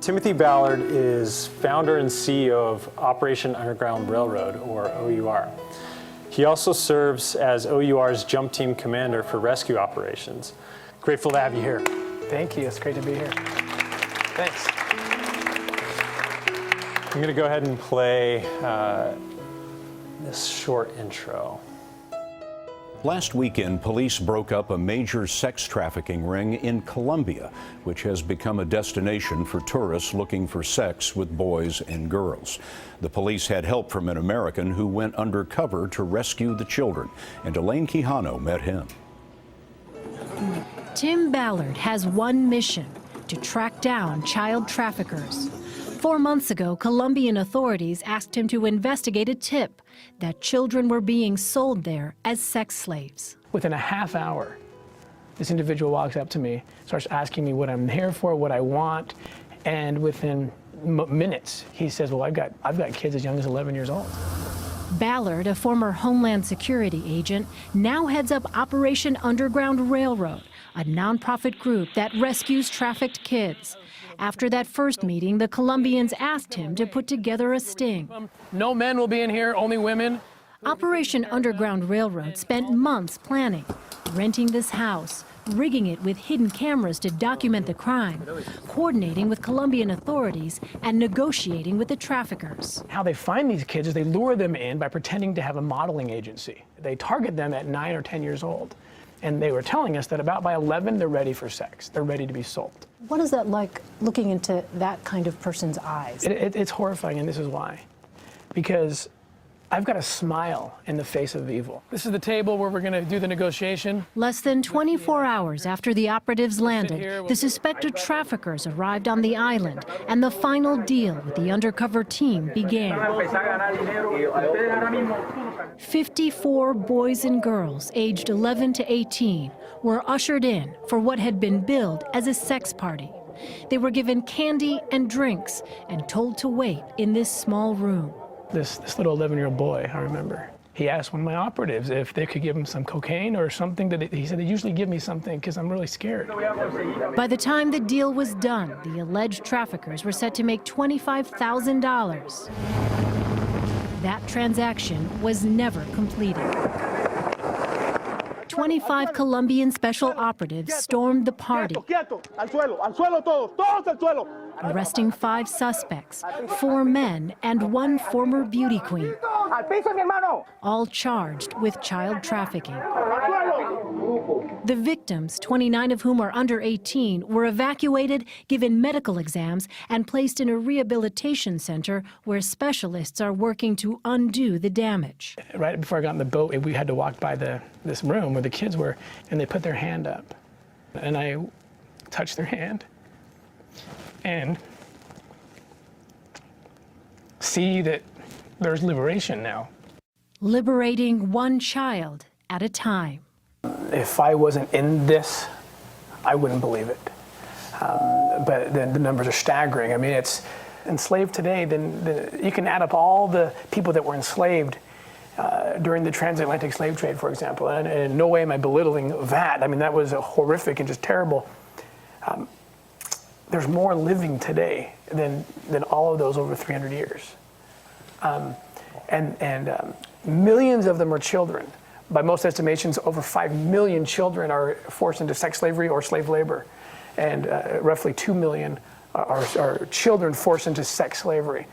Timothy Ballard is founder and CEO of Operation Underground Railroad, or OUR. He also serves as OUR's Jump Team Commander for rescue operations. Grateful to have you here. Thank you. It's great to be here. Thanks. I'm going to go ahead and play this short intro. Last weekend, police broke up a major sex trafficking ring in Colombia, which has become a destination for tourists looking for sex with boys and girls. The police had help from an American who went undercover to rescue the children, and Elaine Quijano met him. Tim Ballard has one mission: to track down child traffickers. 4 months ago, Colombian authorities asked him to investigate a tip that children were being sold there as sex slaves. Within a half hour, this individual walks up to me, starts asking me what I'm here for, what I want, and within minutes, he says, well, I've got kids as young as 11 years old. Ballard, a former Homeland Security agent, now heads up Operation Underground Railroad, a nonprofit group that rescues trafficked kids. After that first meeting, the Colombians asked him to put together a sting. No men will be in here, only women. Operation Underground Railroad spent months planning, renting this house, rigging it with hidden cameras to document the crime, coordinating with Colombian authorities, and negotiating with the traffickers. How they find these kids is they lure them in by pretending to have a modeling agency. They target them at 9 or 10 years old. And they were telling us that about by 11, they're ready for sex. They're ready to be sold. What is that like, looking into that kind of person's eyes? It's horrifying, and this is why. Because I've got a smile in the face of evil. This is the table where we're going to do the negotiation. Less than 24 hours after the operatives landed, the suspected traffickers arrived on the island, and the final deal with the undercover team began. 54 boys and girls aged 11 to 18 were ushered in for what had been billed as a sex party. They were given candy and drinks and told to wait in this small room. This little 11-year-old boy, I remember, he asked one of my operatives if they could give him some cocaine or something. He said, they usually give me something because I'm really scared. By the time the deal was done, the alleged traffickers were set to make $25,000. That transaction was never completed. 25 Colombian special operatives stormed the party, arresting 5 suspects, 4 men and 1 former beauty queen, all charged with child trafficking. The victims, 29 of whom are under 18, were evacuated, given medical exams, and placed in a rehabilitation center where specialists are working to undo the damage. Right before I got in the boat, we had to walk by this room where the kids were, and they put their hand up. And I touched their hand and see that there's liberation now. Liberating one child at a time. If I wasn't in this, I wouldn't believe it. But the numbers are staggering. I mean, it's enslaved today, then you can add up all the people that were enslaved during the transatlantic slave trade, for example. And in no way am I belittling that. I mean, that was horrific and just terrible. There's more living today than all of those over 300 years. And millions of them are children. By most estimations, over 5 million children are forced into sex slavery or slave labor. And roughly 2 million are children forced into sex slavery.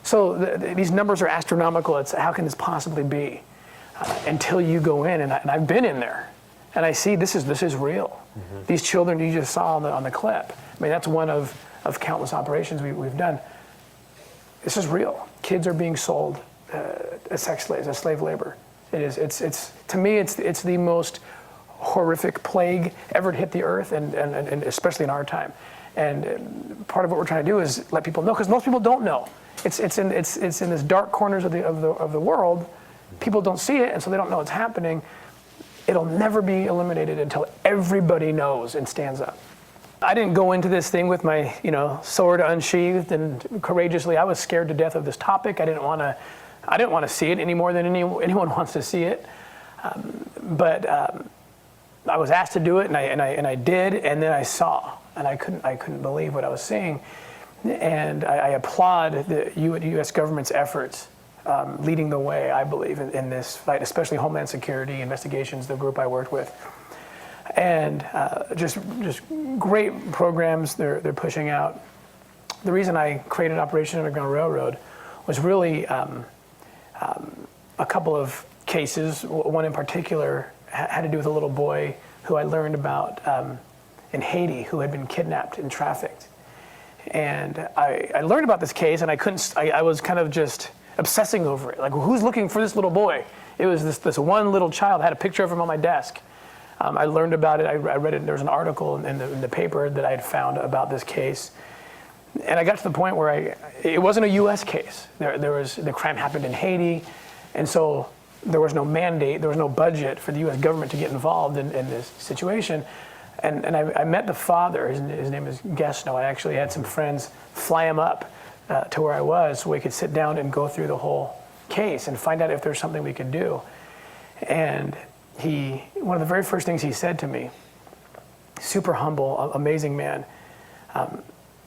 So these numbers are astronomical. It's how can this possibly be? Until you go in, and I've been in there, and I see this is real. Mm-hmm. These children you just saw on the clip. I mean, that's one of countless operations we've done. This is real. Kids are being sold as sex slaves, as slave labor. It is. It's to me, it's the most horrific plague ever to hit the earth, and especially in our time. And part of what we're trying to do is let people know, because most people don't know. It's in this dark corners of the world. People don't see it, and so they don't know it's happening. It'll never be eliminated until everybody knows and stands up. I didn't go into this thing with my sword unsheathed and courageously. I was scared to death of this topic. I didn't want to see it any more than anyone wants to see it. But I was asked to do it, and I did, and then I saw, and I couldn't believe what I was seeing. And I applaud the U.S. government's efforts leading the way, I believe, in this fight, especially Homeland Security investigations, the group I worked with. And just great programs they're pushing out. The reason I created Operation Underground Railroad was really a couple of cases. One in particular had to do with a little boy who I learned about in Haiti who had been kidnapped and trafficked. And I learned about this case, and I was kind of just obsessing over it. Like, who's looking for this little boy? It was this one little child. I had a picture of him on my desk. I learned about it. I read it. There was an article in the paper that I had found about this case. And I got to the point where it wasn't a U.S. case. The crime happened in Haiti, and so there was no mandate, there was no budget for the U.S. government to get involved in this situation. And I met the father. His name is Gesno. I actually had some friends fly him up to where I was so we could sit down and go through the whole case and find out if there's something we could do. And one of the very first things he said to me, super humble, amazing man,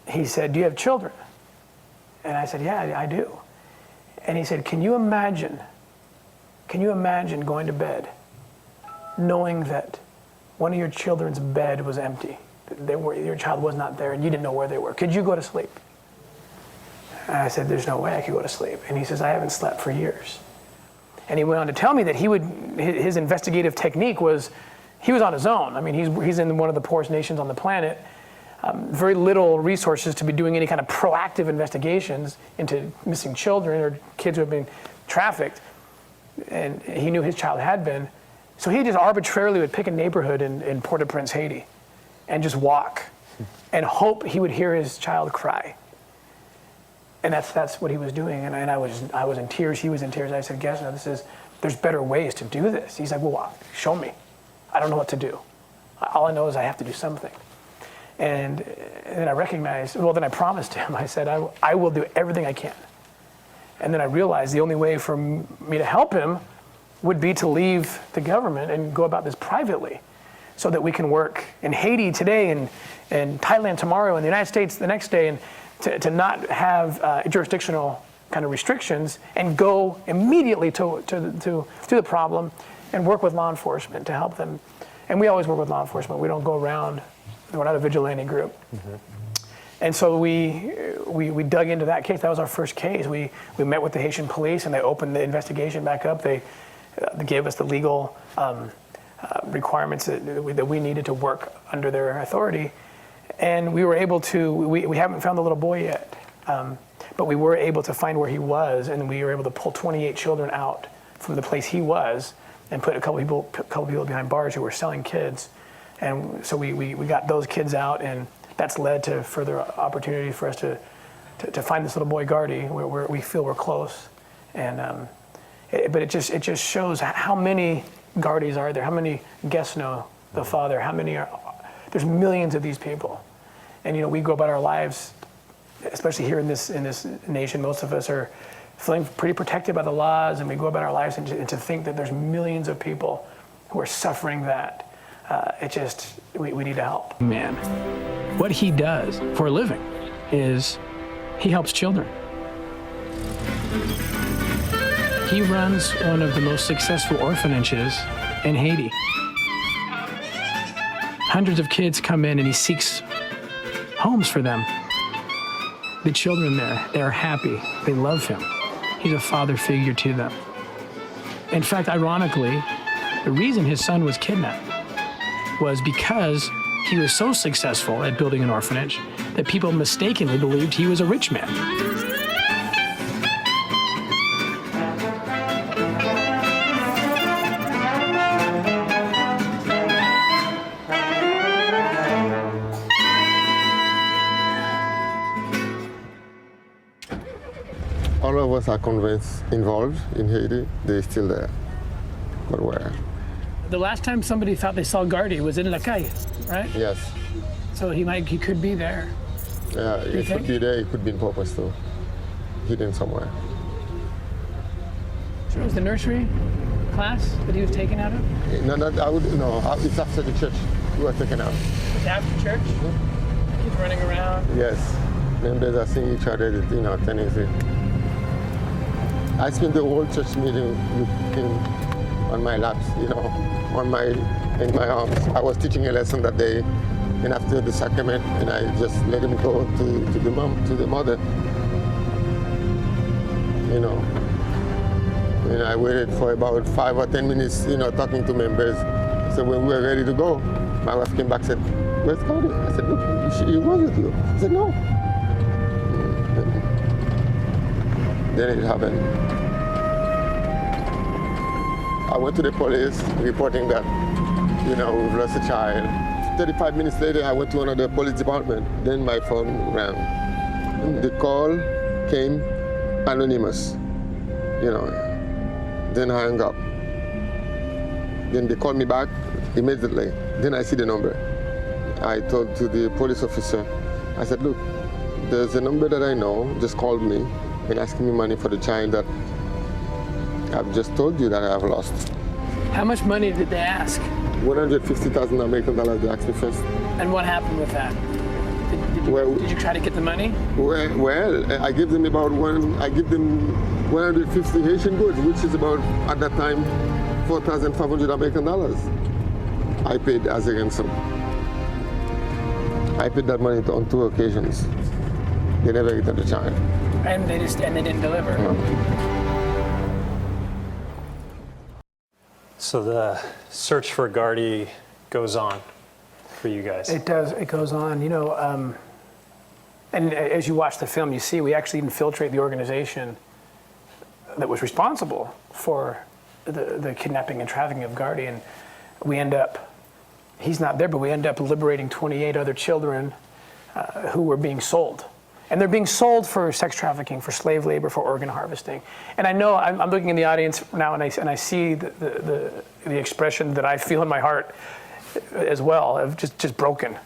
he said, "Do you have children?" And I said, "Yeah, I do." And he said, Can you imagine going to bed knowing that one of your children's bed was empty? Your child was not there and you didn't know where they were. Could you go to sleep?" And I said, "There's no way I could go to sleep." And he says, "I haven't slept for years." And he went on to tell me that his investigative technique was, he was on his own. I mean, he's in one of the poorest nations on the planet. Very little resources to be doing any kind of proactive investigations into missing children or kids who have been trafficked. And he knew his child had been. So he just arbitrarily would pick a neighborhood in Port-au-Prince, Haiti, and just walk and hope he would hear his child cry. And that's what he was doing. And I was in tears, he was in tears. I said, "Gesno, there's better ways to do this." He's like, "Well, show me. I don't know what to do. All I know is I have to do something." And then I recognized, then I promised him, I said, I will do everything I can. And then I realized the only way for me to help him would be to leave the government and go about this privately so that we can work in Haiti today and Thailand tomorrow and the United States the next day, and to not have jurisdictional kind of restrictions and go immediately to the problem and work with law enforcement to help them. And we always work with law enforcement. We don't go around. We're not a vigilante group. Mm-hmm. And so we dug into that case. That was our first case. We met with the Haitian police, and they opened the investigation back up. They gave us the legal requirements that we needed to work under their authority. And we were able to, we haven't found the little boy yet, but we were able to find where he was, and we were able to pull 28 children out from the place he was and put a couple people behind bars who were selling kids. And so we got those kids out, and that's led to further opportunity for us to find this little boy Gardy, where we feel we're close. And but it just shows how many Gardys are there, how many Gesno, the father, how many are. There's millions of these people, and we go about our lives, especially here in this nation. Most of us are feeling pretty protected by the laws, and we go about our lives and to think that there's millions of people who are suffering that. We need to help. Man, what he does for a living is he helps children. He runs one of the most successful orphanages in Haiti. Hundreds of kids come in and he seeks homes for them. The children there, they're happy, they love him. He's a father figure to them. In fact, ironically, the reason his son was kidnapped was because he was so successful at building an orphanage that people mistakenly believed he was a rich man. All of us are convinced involved in Haiti, they're still there. But where? The last time somebody thought they saw Gardy was in La Calle, right? Yes. So he could be there. Yeah, he could be there, he could be in purpose too. Hidden somewhere. So it was the nursery class that he was taken out of? It's after the church we were taken out. It's after church? Mm-hmm. Kids running around? Yes. members are seeing each other, you know, tennis. I spent the whole church meeting with him on my laps, you know, in my arms. I was teaching a lesson that day, and after the sacrament, and I just let him go to the mother, you know. And I waited for about 5 or 10 minutes, you know, talking to members. So when we were ready to go, my wife came back and said, "Where's Cody?" I said, "Look, he was with you." He said, "No." Then it happened. I went to the police reporting that, you know, we've lost a child. 35 minutes later, I went to another police department. Then my phone rang. And the call came anonymous, you know. Then I hung up. Then they called me back immediately. Then I see the number. I told to the police officer, I said, "Look, there's a number that I know just called me and asking me money for the child that I've just told you that I have lost." How much money did they ask? 150,000 American dollars they asked me first. And what happened with that? Did you try to get the money? Well, I give them I give them 150 Haitian goods, which is about, at that time, 4,500 American dollars. I paid as a ransom. I paid that money on 2 occasions. They never returned the child. And they didn't deliver. No. So the search for Gardy goes on for you guys. It does. It goes on. You know, and as you watch the film, you see we actually infiltrate the organization that was responsible for the kidnapping and trafficking of Gardy, and we end up, he's not there, but we end up liberating 28 other children who were being sold. And they're being sold for sex trafficking, for slave labor, for organ harvesting. And I know, I'm looking in the audience now, and I see the expression that I feel in my heart as well, of just broken.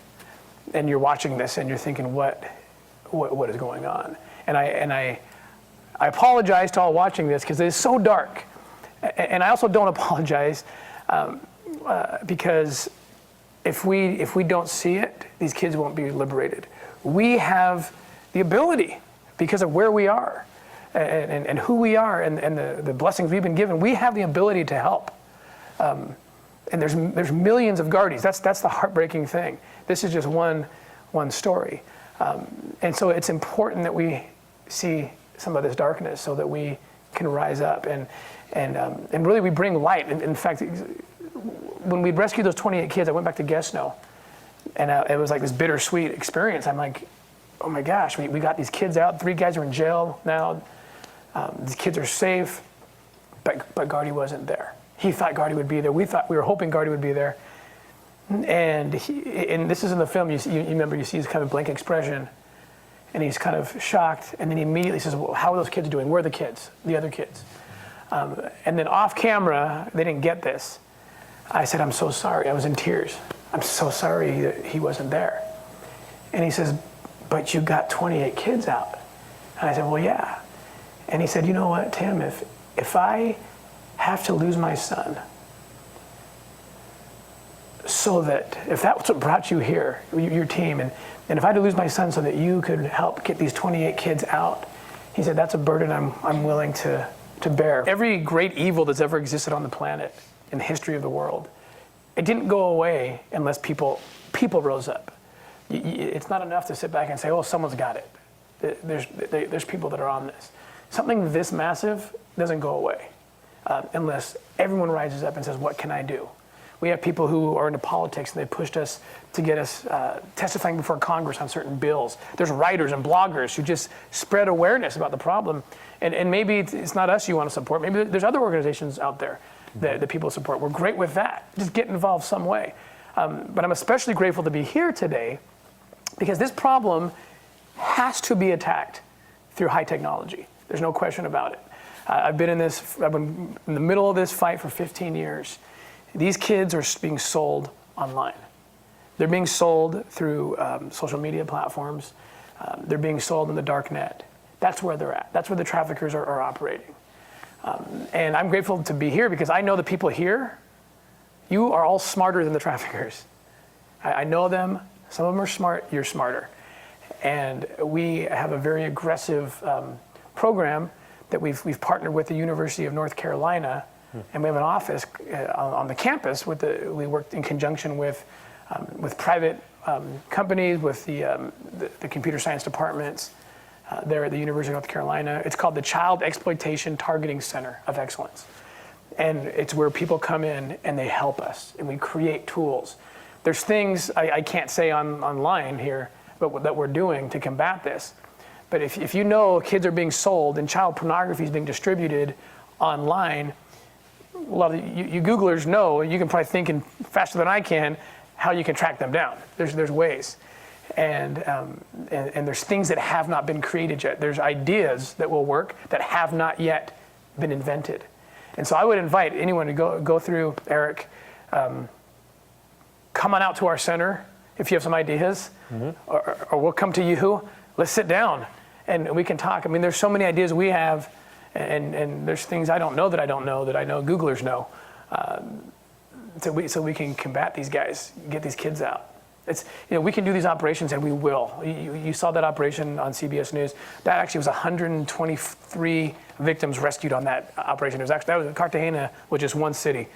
And you're watching this, and you're thinking, what is going on? And I apologize to all watching this, because it is so dark. And I also don't apologize, because if we don't see it, these kids won't be liberated. We have the ability, because of where we are and who we are and the blessings we've been given, we have the ability to help. And there's millions of Gardys. That's the heartbreaking thing. This is just one story. And so it's important that we see some of this darkness so that we can rise up and really we bring light. In fact, when we rescued those 28 kids, I went back to Guesno, and it was like this bittersweet experience. I'm like, oh my gosh, we got these kids out. 3 guys are in jail now. These kids are safe, but Gardy wasn't there. He thought Gardy would be there. We were hoping Gardy would be there. And this is in the film. You remember, you see his kind of blank expression, and he's kind of shocked. And then he immediately says, "Well, how are those kids doing? Where are the kids? The other kids?" And then off camera, they didn't get this. I said, "I'm so sorry." I was in tears. "I'm so sorry that he wasn't there." And he says, "But you got 28 kids out." And I said, "Well, yeah." And he said, "You know what, Tim, if I have to lose my son, so that, if that's what brought you here, your team, and if I had to lose my son so that you could help get these 28 kids out," he said, "that's a burden I'm willing to bear." Every great evil that's ever existed on the planet in the history of the world, it didn't go away unless people rose up. It's not enough to sit back and say, "Oh, someone's got it." There's people that are on this. Something this massive doesn't go away unless everyone rises up and says, "What can I do?" We have people who are into politics, and they pushed us to get us testifying before Congress on certain bills. There's writers and bloggers who just spread awareness about the problem. And maybe it's not us you want to support. Maybe there's other organizations out there that people support. We're great with that. Just get involved some way. But I'm especially grateful to be here today, because this problem has to be attacked through high technology. There's no question about it. I've been in the middle of this fight for 15 years. These kids are being sold online. They're being sold through social media platforms. They're being sold in the dark net. That's where they're at. That's where the traffickers are operating. And I'm grateful to be here, because I know the people here, you are all smarter than the traffickers. I know them. Some of them are smart. You're smarter. And we have a very aggressive program that we've partnered with the University of North Carolina, and we have an office on the campus. We worked in conjunction with private companies, with the computer science departments there at the University of North Carolina. It's called the Child Exploitation Targeting Center of Excellence. And it's where people come in and they help us, and we create tools. There's things I can't say online here, but that we're doing to combat this. But if you know kids are being sold and child pornography is being distributed online, a lot of you Googlers know, you can probably think faster than I can, how you can track them down. There's ways. And there's things that have not been created yet. There's ideas that will work that have not yet been invented. And so I would invite anyone to go through, Eric, come on out to our center if you have some ideas, or we'll come to you. Let's sit down and we can talk. I mean, there's so many ideas we have, and there's things I don't know that I know Googlers know. So we can combat these guys, get these kids out. It's, we can do these operations, and we will. You saw that operation on CBS News. That actually was 123 victims rescued on that operation. That was Cartagena, which is one city.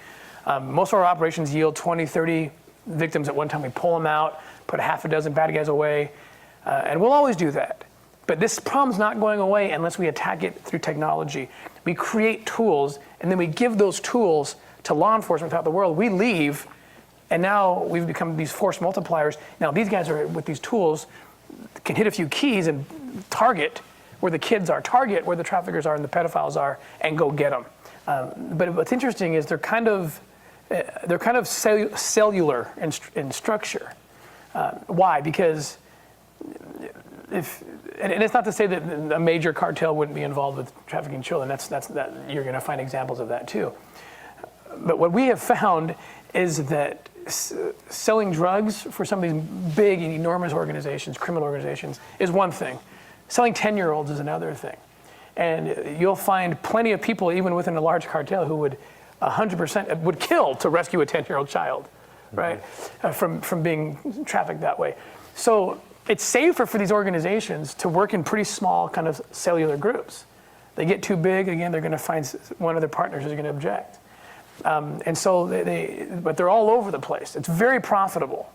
Most of our operations yield 20, 30 victims at one time. We pull them out, put half a dozen bad guys away, and we'll always do that. But this problem's not going away unless we attack it through technology. We create tools, and then we give those tools to law enforcement throughout the world. We leave, and now we've become these force multipliers. Now these guys are, with these tools, can hit a few keys and target where the kids are, target where the traffickers are and the pedophiles are, and go get them. But what's interesting is they're kind of cellular in structure. Why? Because and it's not to say that a major cartel wouldn't be involved with trafficking children. That you're going to find examples of that too. But what we have found is that selling drugs for some of these big and enormous organizations, criminal organizations, is one thing. Selling 10-year-olds is another thing. And you'll find plenty of people, even within a large cartel, who would 100% would kill to rescue a 10-year-old child, right? From being trafficked that way. So it's safer for these organizations to work in pretty small kind of cellular groups. They get too big, again, they're going to find one of their partners who's going to object. And so but they're all over the place. It's very profitable.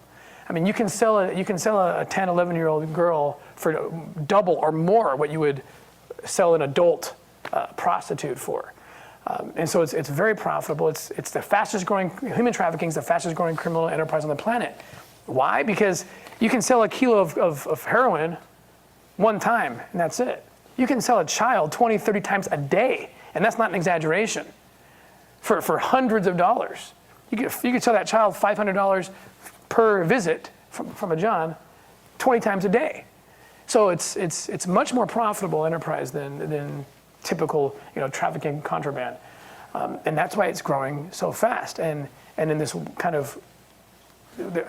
I mean, you can sell a 10, 11-year-old girl for double or more what you would sell an adult prostitute for. And so it's very profitable. It's the fastest growing, human trafficking is the fastest growing criminal enterprise on the planet. Why? Because you can sell a kilo of heroin one time, and that's it. You can sell a child 20, 30 times a day, and that's not an exaggeration, for hundreds of dollars. You could sell that child $500 per visit from a John 20 times a day. So it's much more profitable enterprise than typical trafficking contraband. And that's why it's growing so fast. And in this kind of,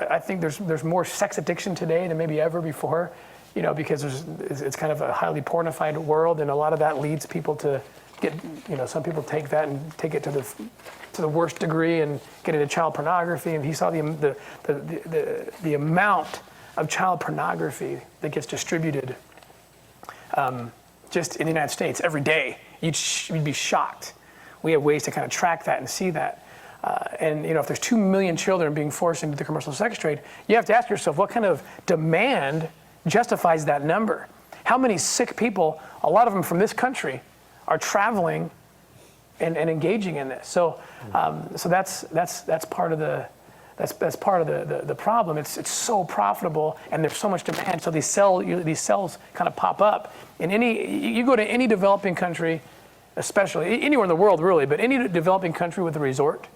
I think there's more sex addiction today than maybe ever before, because it's kind of a highly pornified world, and a lot of that leads people to get, some people take that and take it to the worst degree and get into child pornography. And he saw the amount of child pornography that gets distributed just in the United States every day. You'd be shocked. We have ways to kind of track that and see that. And if there's 2 million children being forced into the commercial sex trade, you have to ask yourself, what kind of demand justifies that number? How many sick people, a lot of them from this country, are traveling and engaging in this? So that's part of the problem. It's so profitable, and there's so much demand. So these cells kind of pop up. You go to any developing country, especially anywhere in the world really, but any developing country with a resort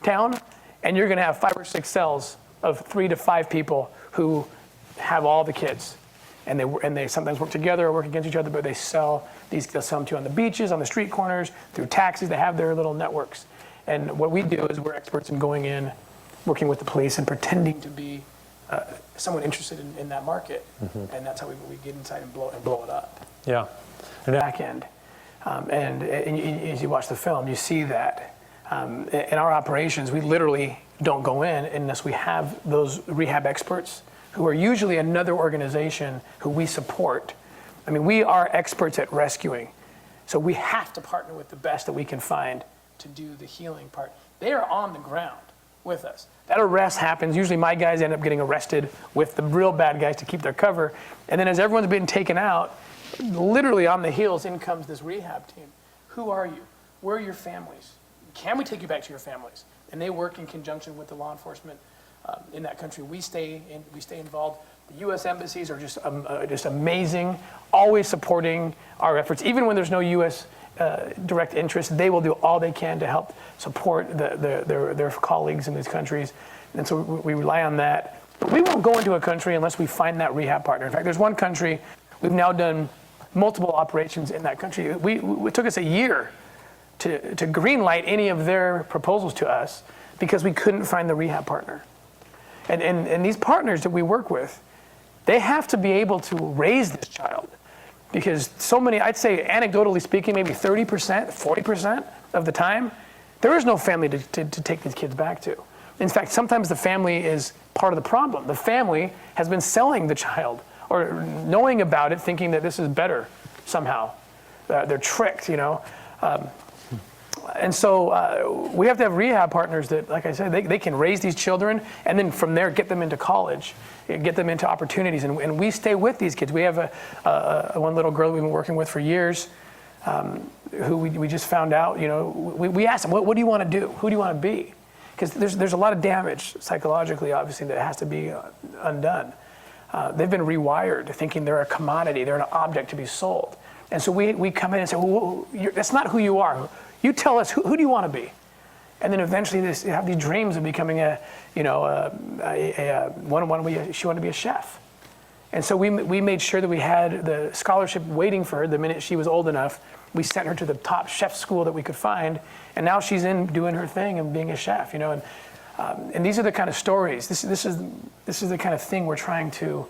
town, and you're going to have 5 or 6 cells of 3 to 5 people who have all the kids, and they sometimes work together or work against each other, but they'll sell them to you on the beaches, on the street corners, through taxis. They have their little networks. And what we do is we're experts in going in, working with the police, and pretending to be someone interested in that market. And that's how we get inside and blow it up. Yeah. And back end. And as you watch the film, you see that. In our operations, we literally don't go in unless we have those rehab experts who are usually another organization who we support. I mean, we are experts at rescuing, so we have to partner with the best that we can find to do the healing part. They are on the ground with us. That arrest happens. Usually my guys end up getting arrested with the real bad guys to keep their cover. And then as everyone's been taken out, literally on the heels, in comes this rehab team. Who are you? Where are your families? Can we take you back to your families? And they work in conjunction with the law enforcement in that country. We stay involved. The U.S. embassies are just amazing, always supporting our efforts. Even when there's no U.S. Direct interest, they will do all they can to help support their colleagues in these countries. And so we rely on that. But we won't go into a country unless we find that rehab partner. In fact, there's one country, we've now done multiple operations in that country. It took us a year to green light any of their proposals to us because we couldn't find the rehab partner. And these partners that we work with, they have to be able to raise this child. Because so many, I'd say anecdotally speaking, maybe 30%, 40% of the time, there is no family to take these kids back to. In fact, sometimes the family is part of the problem. The family has been selling the child or knowing about it, thinking that this is better somehow. They're tricked, you know. And so we have to have rehab partners that, like I said, they can raise these children and then from there get them into college, get them into opportunities. And we stay with these kids. We have one little girl we've been working with for years who we just found out, you know, we asked them, what do you want to do? Who do you want to be? Because there's a lot of damage psychologically, obviously, that has to be undone. They've been rewired thinking they're a commodity, they're an object to be sold. And so we come in and say, well, that's not who you are. You tell us, who do you want to be? And then eventually they have these dreams of becoming she wanted to be a chef. And so we made sure that we had the scholarship waiting for her the minute she was old enough. We sent her to the top chef school that we could find. And now she's in doing her thing and being a chef, you know. And these are the kind of stories. This is the kind of thing we're trying to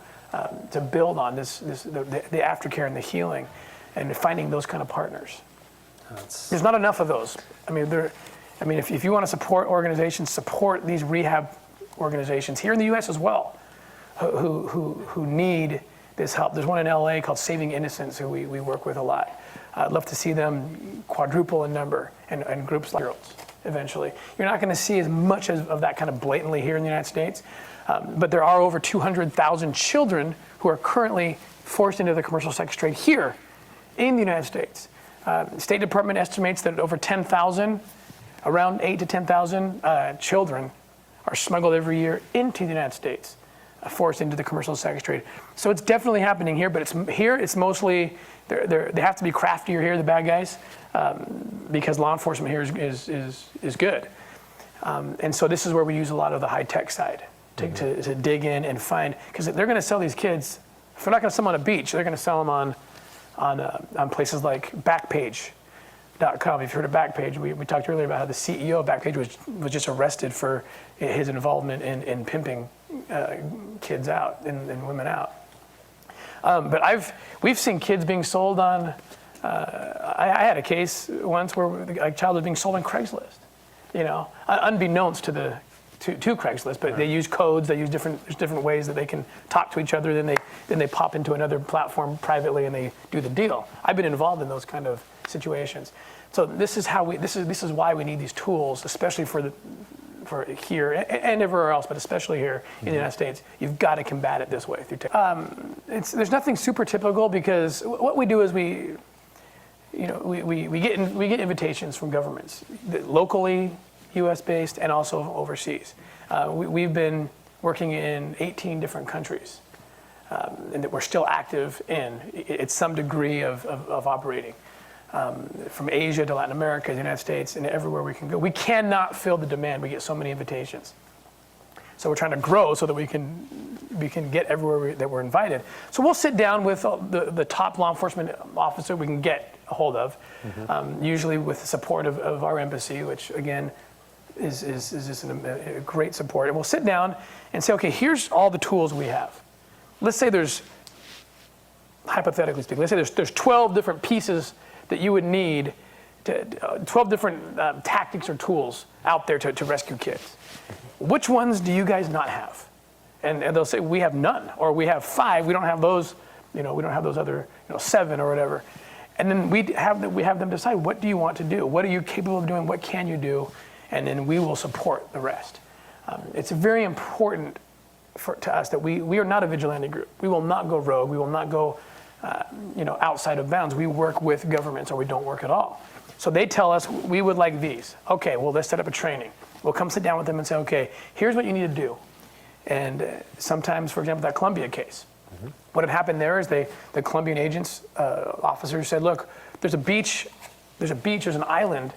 build on, the aftercare and the healing and finding those kind of partners. There's not enough of those. I mean, if you want to support organizations, support these rehab organizations here in the U.S. as well, who need this help. There's one in L.A. called Saving Innocence, who we work with a lot. I'd love to see them quadruple in number and groups like girls eventually. You're not going to see as much of that kind of blatantly here in the United States, but there are over 200,000 children who are currently forced into the commercial sex trade here in the United States. State Department estimates that over 10,000, around 8 to 10,000 children are smuggled every year into the United States, forced into the commercial sex trade. So it's definitely happening here, but it's mostly, they have to be craftier here, the bad guys, because law enforcement here is good. And so this is where we use a lot of the high-tech side to dig in and find, because they're going to sell these kids, if they're not going to sell them on a beach, they're going to sell them on places like Backpage.com. If you've heard of Backpage, we talked earlier about how the CEO of Backpage was just arrested for his involvement in pimping kids out and women out. But we've seen kids being sold on. I had a case once where a child was being sold on Craigslist, you know, unbeknownst to Craigslist, but they use codes, they use different ways that they can talk to each other. Then they pop into another platform privately and they do the deal. I've been involved in those kind of situations. So this is why we need these tools, especially for here and everywhere else, but especially here in the United States. You've got to combat it this way through there's nothing super typical, because what we do is we get invitations from governments, locally, U.S. based, and also overseas. We've been working in 18 different countries, and that we're still active in at some degree of operating. From Asia to Latin America, the United States, and everywhere we can go. We cannot fill the demand. We get so many invitations. So we're trying to grow so that we can get everywhere that we're invited. So we'll sit down with the top law enforcement officer we can get a hold of, usually with the support of our embassy, which again is just a great support. And we'll sit down and say, okay, here's all the tools we have. Let's say hypothetically speaking, let's say there's 12 different pieces that you would need, 12 different tactics or tools out there to rescue kids. Which ones do you guys not have? And they'll say, we have none, or we have 5, we don't have those, we don't have those other 7 or whatever. And then we have them decide, what do you want to do? What are you capable of doing? What can you do? And then we will support the rest. It's very important to us that we are not a vigilante group. We will not go rogue. We will not go outside of bounds. We work with governments, or we don't work at all. So they tell us, we would like these. Okay, well, let's set up a training. We'll come sit down with them and say, okay, here's what you need to do. And sometimes, for example, that Colombia case, what had happened there is the Colombian agents, officers said, look, there's an island,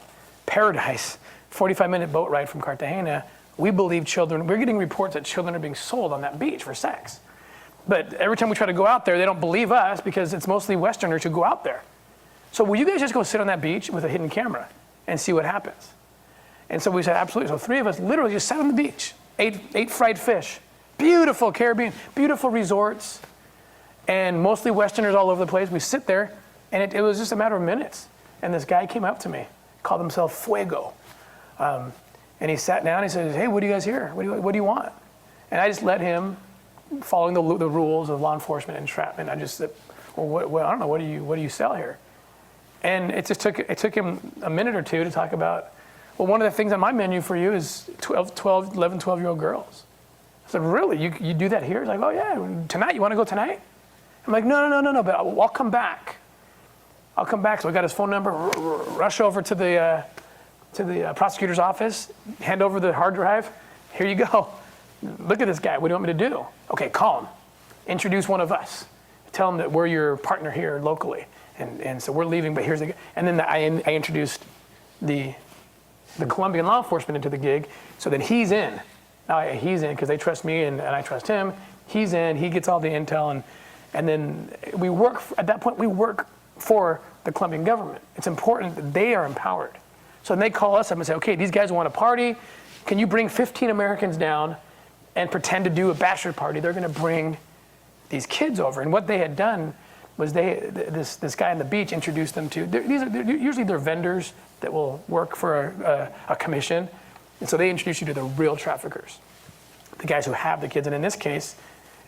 paradise, 45-minute boat ride from Cartagena. We believe we're getting reports that children are being sold on that beach for sex. But every time we try to go out there, they don't believe us because it's mostly Westerners who go out there. So will you guys just go sit on that beach with a hidden camera and see what happens? And so we said, absolutely. So 3 of us literally just sat on the beach, ate fried fish, beautiful Caribbean, beautiful resorts, and mostly Westerners all over the place. We sit there, and it was just a matter of minutes. And this guy came up to me, called himself Fuego. And he sat down, and he said, hey, what do you guys here? What do you want? And I just let him, following the rules of law enforcement and entrapment, I just said, well, I don't know, what do you sell here? And it took him a minute or two to talk about, well, one of the things on my menu for you is 11, 12-year-old girls. I said, really? You do that here? He's like, oh, yeah. Tonight? You want to go tonight? I'm like, no, but I'll come back. I'll come back. So I got his phone number, rush over to the prosecutor's office, hand over the hard drive. Here you go. Look at this guy. What do you want me to do? Okay, call him. Introduce one of us. Tell him that we're your partner here locally. And so we're leaving, but here's the guy. And then I introduced the Colombian law enforcement into the gig. So then he's in. Now he's in because they trust me and I trust him. He's in. He gets all the intel. And then we work, at that point, we work for the Colombian government. It's important that they are empowered. So then they call us up and say, okay, these guys want a party. Can you bring 15 Americans down and pretend to do a bachelor party? They're going to bring these kids over. And what they had done was this guy on the beach introduced them to, usually they're vendors that will work for a commission. And so they introduce you to the real traffickers, the guys who have the kids. And in this case,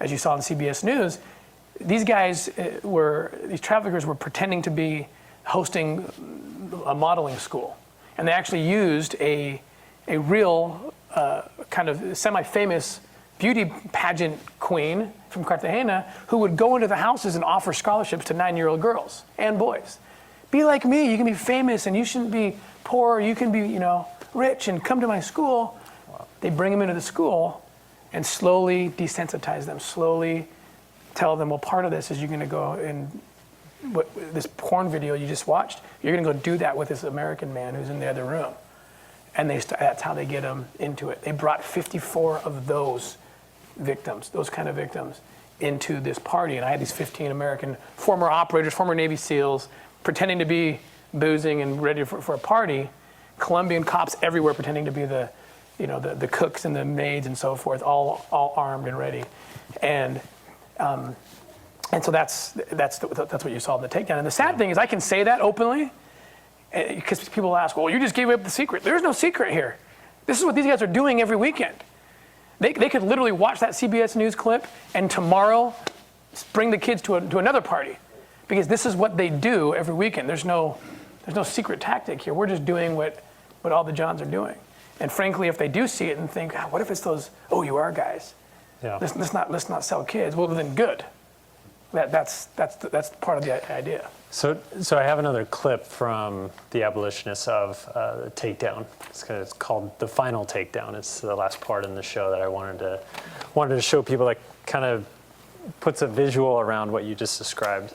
as you saw on CBS News, these traffickers were pretending to be hosting a modeling school. And they actually used a real kind of semi-famous beauty pageant queen from Cartagena who would go into the houses and offer scholarships to 9-year-old girls and boys. Be like me, you can be famous and you shouldn't be poor, you can be, rich and come to my school. Wow. They bring them into the school and slowly desensitize them, slowly tell them, well, part of this is you're gonna go and this porn video you just watched, you're gonna go do that with this American man who's in the other room. And that's how they get them into it. They brought 54 of those victims, those kind of victims, into this party. And I had these 15 American former operators, former Navy SEALs, pretending to be boozing and ready for a party. Colombian cops everywhere pretending to be the cooks and the maids and so forth, all armed and ready. And so that's what you saw in the takedown. And the sad thing is I can say that openly because people ask, well, you just gave up the secret. There's no secret here. This is what these guys are doing every weekend. They could literally watch that CBS News clip and tomorrow bring the kids to another party because this is what they do every weekend. There's no secret tactic here. We're just doing what all the Johns are doing. And frankly, if they do see it and think, what if it's those OUR guys? Yeah. Let's not sell kids. Well, then good. That's part of the idea. So I have another clip from the abolitionists of the takedown. It's called The Final Takedown. It's the last part in the show that I wanted to show people that kind of puts a visual around what you just described.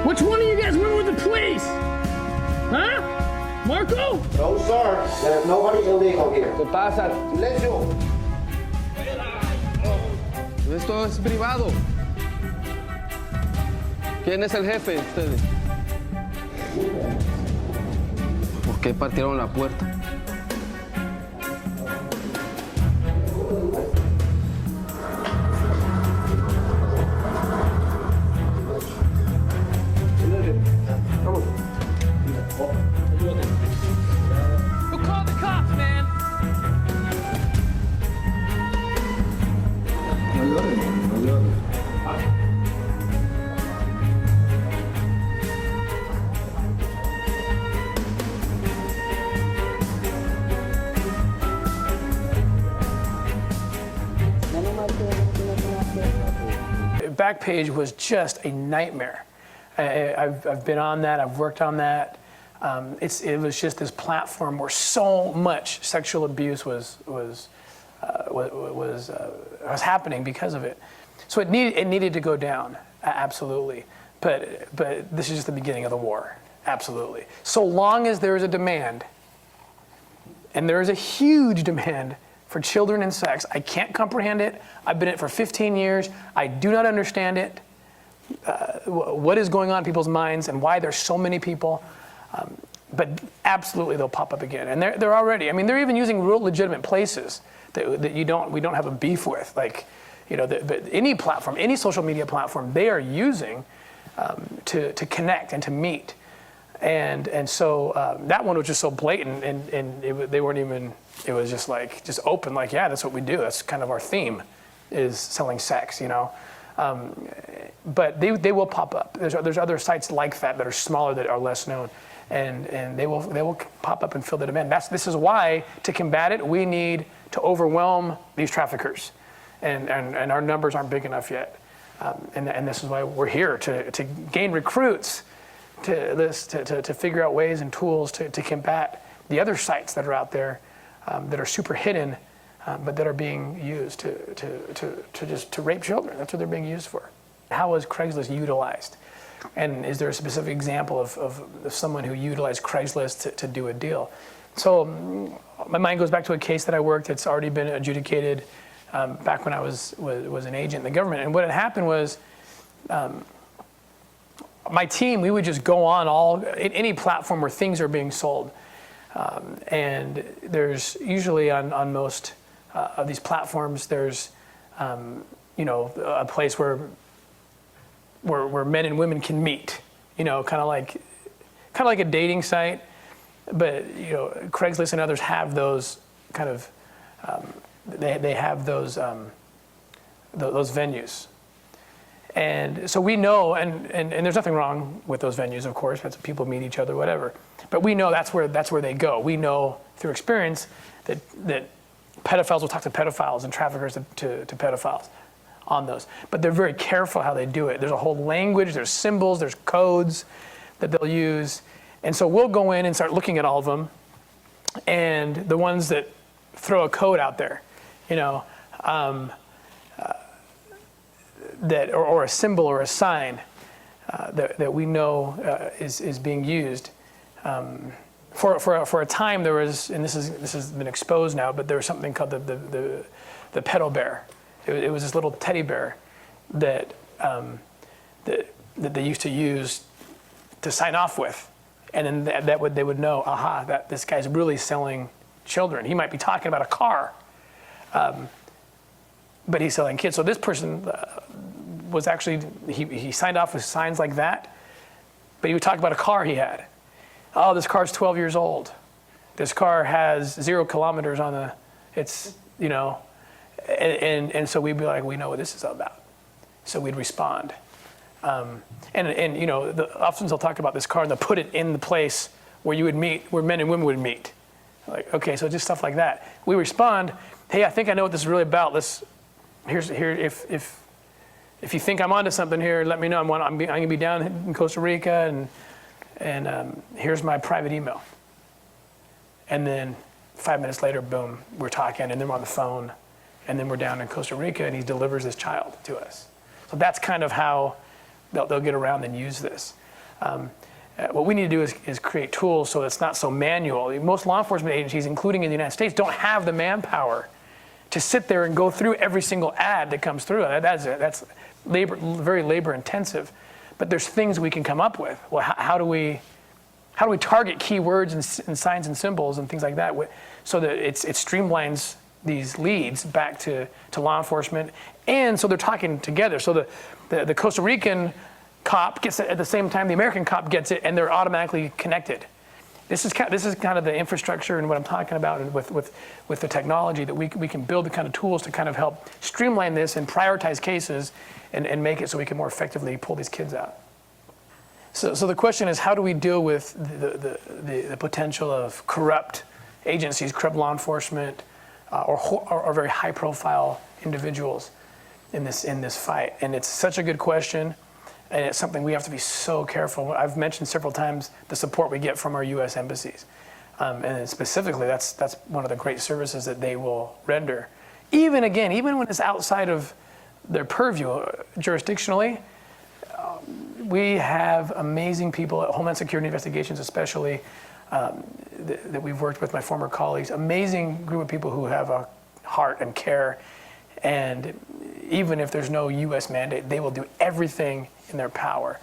Which one of you guys went with the police? Huh? Marco? No, sir. There's nobody illegal here. ¿Qué pasa? Silencio. Esto es privado. ¿Quién es el jefe de ustedes? ¿Por qué partieron la puerta? Who called the cops, man? Backpage was just a nightmare. I've been on that. I've worked on that. It was just this platform where so much sexual abuse was happening because of it. So it needed to go down, absolutely. But this is just the beginning of the war, absolutely. So long as there is a demand, and there is a huge demand for children and sex, I can't comprehend it. I've been in it for 15 years. I do not understand it. What is going on in people's minds and why there's so many people. But absolutely they'll pop up again. And they're already, I mean, they're even using real legitimate places that we don't have a beef with. Like, you know, but any platform, any social media platform, they are using to connect and to meet. And so that one was just so blatant, and they weren't even, it was just like, just open, like, yeah, that's what we do. That's kind of our theme, is selling sex, you know. But they will pop up. There's other sites like that are smaller, that are less known, and they will pop up and fill the demand. This is why, to combat it, we need to overwhelm these traffickers, and our numbers aren't big enough yet. And this is why we're here, to gain recruits, to figure out ways and tools to combat the other sites that are out there that are super hidden, but that are being used to rape children. That's what they're being used for. How is Craigslist utilized? And is there a specific example of someone who utilized Craigslist to do a deal? So my mind goes back to a case that I worked. It's already been adjudicated back when I was an agent in the government. And what had happened was, my team, we would just go on any platform where things are being sold. And there's usually on most of these platforms, there's you know, a place where men and women can meet, you know, kind of like a dating site. But you know, Craigslist and others have those kind of they have those venues. And so we know, and there's nothing wrong with those venues, of course. That's people meet each other, whatever. But we know that's where they go. We know through experience that pedophiles will talk to pedophiles and traffickers to pedophiles on those. But they're very careful how they do it. There's a whole language, there's symbols, there's codes that they'll use. And so we'll go in and start looking at all of them, and the ones that throw a code out there, you know, that or a symbol or a sign that we know is being used. For a time there was, and this has been exposed now, but there was something called the pedo bear. It was this little teddy bear that they used to use to sign off with, and then they would know, aha, that this guy's really selling children. He might be talking about a car, but he's selling kids. So this person was actually, he signed off with signs like that, but he would talk about a car he had. Oh, this car's 12 years old. This car has 0 kilometers on the, it's, you know, and so we'd be like, we know what this is all about. So we'd respond. And you know, often they'll talk about this car and they'll put it in the place where you would meet, where men and women would meet. Like, okay, so just stuff like that. We respond, hey, I think I know what this is really about. If you think I'm onto something here, let me know. I'm going to be down in Costa Rica, and here's my private email. And then 5 minutes later, boom, we're talking, and then we're on the phone, and then we're down in Costa Rica, and he delivers this child to us. So that's kind of how they'll get around and use this. What we need to do is create tools so it's not so manual. Most law enforcement agencies, including in the United States, don't have the manpower to sit there and go through every single ad that comes through. That's very labor intensive. But there's things we can come up with. Well, how do we target keywords and signs and symbols and things like that, so that it streamlines these leads back to law enforcement, and so they're talking together. So the Costa Rican cop gets it at the same time the American cop gets it, and they're automatically connected. This is kind of the infrastructure and what I'm talking about, and with the technology that we can build the kind of tools to kind of help streamline this and prioritize cases and make it so we can more effectively pull these kids out. So the question is, how do we deal with the potential of corrupt agencies, corrupt law enforcement, or very high-profile individuals in this fight? And it's such a good question, and it's something we have to be so careful. I've mentioned several times the support we get from our U.S. embassies, and specifically, that's one of the great services that they will render. Even when it's outside of their purview jurisdictionally. We have amazing people at Homeland Security Investigations, especially, that we've worked with, my former colleagues, amazing group of people who have a heart and care. And even if there's no U.S. mandate, they will do everything in their power.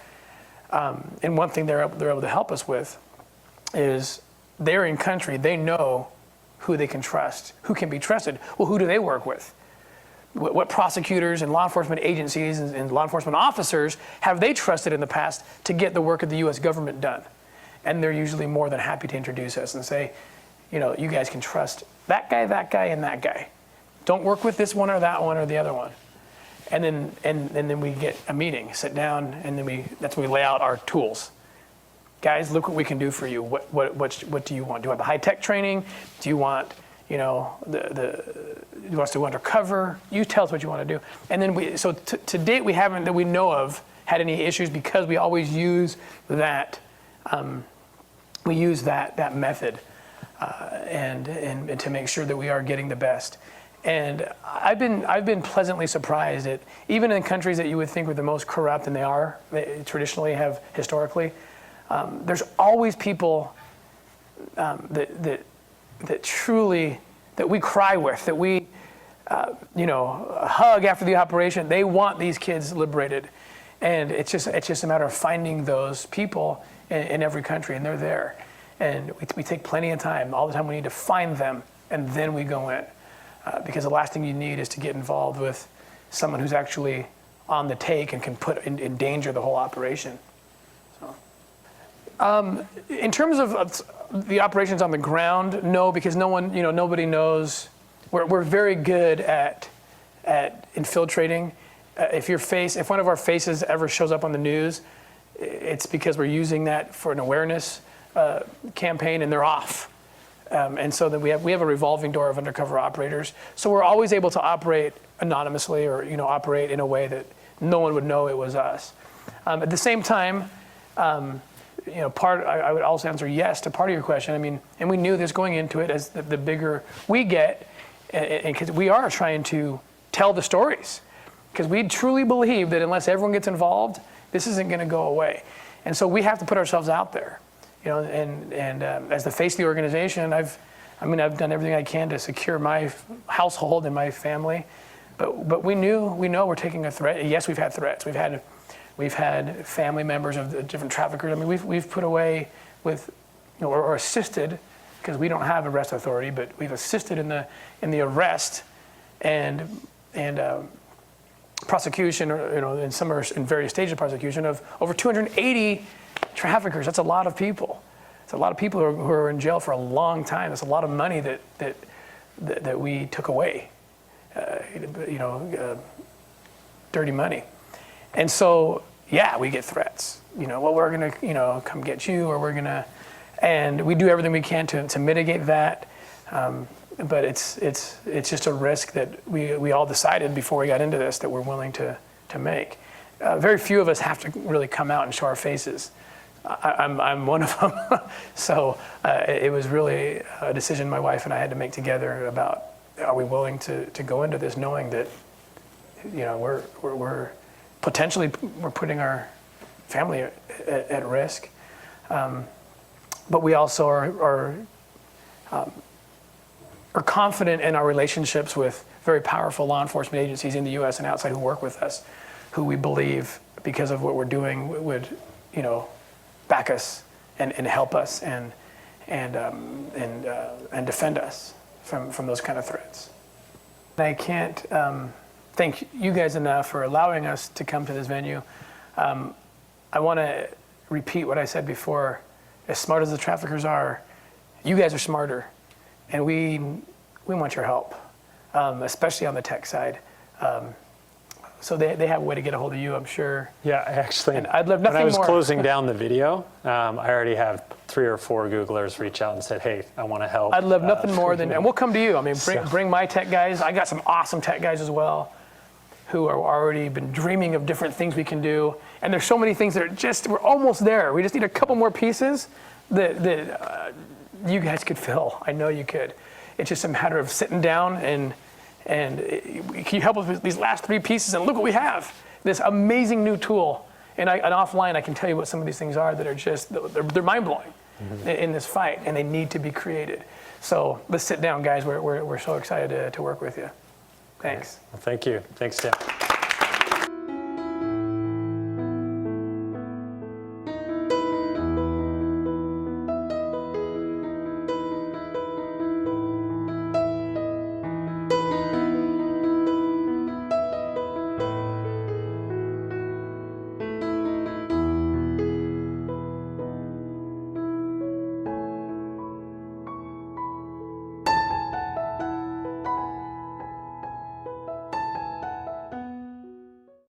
And one thing they're able to help us with is they're in country, they know who they can trust, who can be trusted. Well, who do they work with? What prosecutors and law enforcement agencies and law enforcement officers have they trusted in the past to get the work of the U.S. government done? And they're usually more than happy to introduce us and say, you guys can trust that guy, and that guy. Don't work with this one or that one or the other one. And then we get a meeting, sit down, and then that's when we lay out our tools. Guys, look what we can do for you. What do you want? Do you want the high-tech training? Do you want you want us to go undercover? You tell us what you want to do. And then to date, we haven't, that we know of, had any issues, because we always use that method and to make sure that we are getting the best. And I've been pleasantly surprised at, even in countries that you would think were the most corrupt, and they traditionally have historically, there's always people that truly, that we cry with, that we hug after the operation. They want these kids liberated, and it's just a matter of finding those people in every country, and they're there. And we take plenty of time. All the time we need to find them, and then we go in, because the last thing you need is to get involved with someone who's actually on the take and can put in danger the whole operation. In terms of the operations on the ground, no, because nobody knows. We're very good at infiltrating. If one of our faces ever shows up on the news, it's because we're using that for an awareness campaign, and they're off. And so that we have a revolving door of undercover operators. So we're always able to operate anonymously, or operate in a way that no one would know it was us. At the same time, I would also answer yes to part of your question. I mean, and we knew this going into it, as the bigger we get, and because we are trying to tell the stories, because we truly believe that unless everyone gets involved, this isn't going to go away. And so we have to put ourselves out there, and as the face of the organization, I've done everything I can to secure my household and my family, but we know we're taking a threat. Yes, we've had threats. We've had family members of the different traffickers. I mean, we've put away with, or assisted, because we don't have arrest authority, but we've assisted in the arrest and prosecution, or and some are in various stages of prosecution, of over 280 traffickers. That's a lot of people. It's a lot of people who are in jail for a long time. That's a lot of money that we took away. Dirty money. And so, yeah, we get threats. Well, we're gonna, come get you, or we're gonna, and we do everything we can to mitigate that. But it's just a risk that we all decided before we got into this that we're willing to make. Very few of us have to really come out and show our faces. I'm one of them. So it was really a decision my wife and I had to make together about, are we willing to go into this knowing that, we're potentially putting our family at risk, but we also are are confident in our relationships with very powerful law enforcement agencies in the U.S. and outside who work with us, who we believe, because of what we're doing, would, back us and help us and defend us from those kind of threats. I can't thank you guys enough for allowing us to come to this venue. I want to repeat what I said before. As smart as the traffickers are, you guys are smarter, and we want your help, especially on the tech side. So they have a way to get a hold of you, I'm sure. Yeah, actually, and I'd love nothing when I was more. closing down the video, I already have 3 or 4 Googlers reach out and said, hey, I want to help. I'd love nothing more than, and we'll come to you. I mean, bring my tech guys. I got some awesome tech guys as well, who are already been dreaming of different things we can do. And there's so many things that are we're almost there. We just need a couple more pieces that you guys could fill. I know you could. It's just a matter of sitting down and can you help us with these last 3 pieces? And look what we have, this amazing new tool. And offline, I can tell you what some of these things are that are just, they're mind-blowing in this fight, and they need to be created. So let's sit down, guys. We're so excited to work with you. Thanks. Well, thank you. Thanks, Tim.